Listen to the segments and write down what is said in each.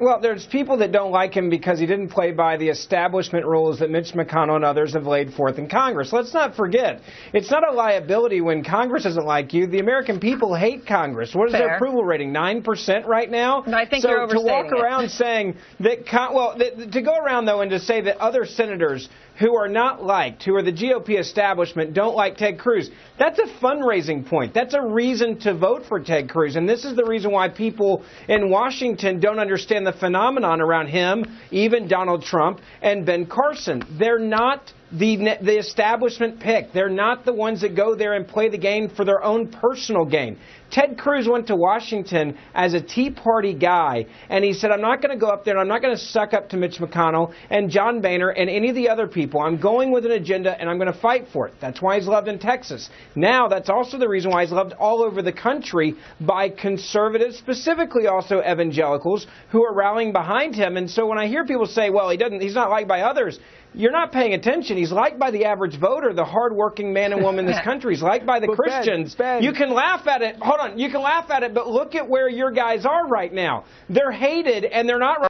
Well, there's people that don't like him because he didn't play by the establishment rules that Mitch McConnell and others have laid forth in Congress. Let's not forget, it's not a liability when Congress doesn't like you. The American people hate Congress. What is their approval rating? 9% right now? No, I think you're overstating to walk around saying that, to go around, though, and to say that other senators who are not liked, who are the GOP establishment, don't like Ted Cruz, that's a fundraising point. That's a reason to vote for Ted Cruz. And this is the reason why people in Washington don't understand the phenomenon around him, even Donald Trump and Ben Carson. They're not the establishment pick. They're not the ones that go there and play the game for their own personal gain. Ted Cruz went to Washington as a Tea Party guy, and he said, I'm not going to go up there and I'm not going to suck up to Mitch McConnell and John Boehner and any of the other people. I'm going with an agenda and I'm going to fight for it. That's why he's loved in Texas. Now, that's also the reason why he's loved all over the country by conservatives, specifically also evangelicals, who are rallying behind him. And so when I hear people say, well, he's not liked by others, you're not paying attention. He's liked by the average voter, the hardworking man and woman in this country. He's liked by the Christians. Ben. You can laugh at it. Hold on. You can laugh at it, but look at where your guys are right now. They're hated, and they're not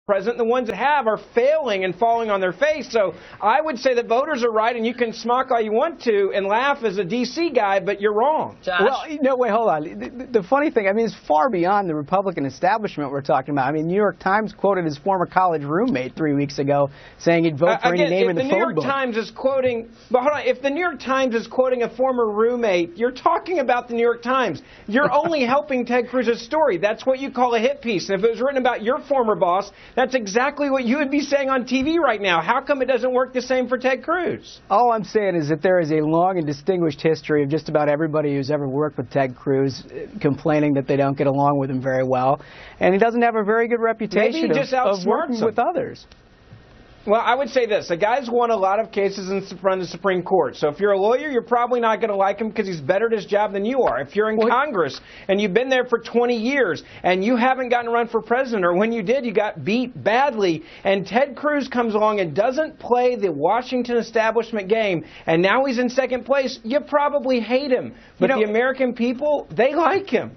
present. The ones that have are failing and falling on their face. So I would say that voters are right, and you can smock all you want to and laugh as a D.C. guy, but you're wrong. Josh? Well, no, wait, hold on. The funny thing, I mean, it's far beyond the Republican establishment we're talking about. I mean, New York Times quoted his former college roommate 3 weeks ago saying he'd vote for any name in the phone book. If the New York Times is quoting, but hold on, if the New York Times is quoting a former roommate, you're talking about the New York Times. You're only helping Ted Cruz's story. That's what you call a hit piece. And if it was written about your former boss, that's exactly what you would be saying on TV right now. How come it doesn't work the same for Ted Cruz? All I'm saying is that there is a long and distinguished history of just about everybody who's ever worked with Ted Cruz complaining that they don't get along with him very well. And he doesn't have a very good reputation of working with others. Well, I would say this. The guy's won a lot of cases in front of the Supreme Court. So if you're a lawyer, you're probably not going to like him because he's better at his job than you are. If you're in Congress and you've been there for 20 years and you haven't gotten to run for president, or when you did, you got beat badly, and Ted Cruz comes along and doesn't play the Washington establishment game, and now he's in second place, you probably hate him. But the American people, they like him.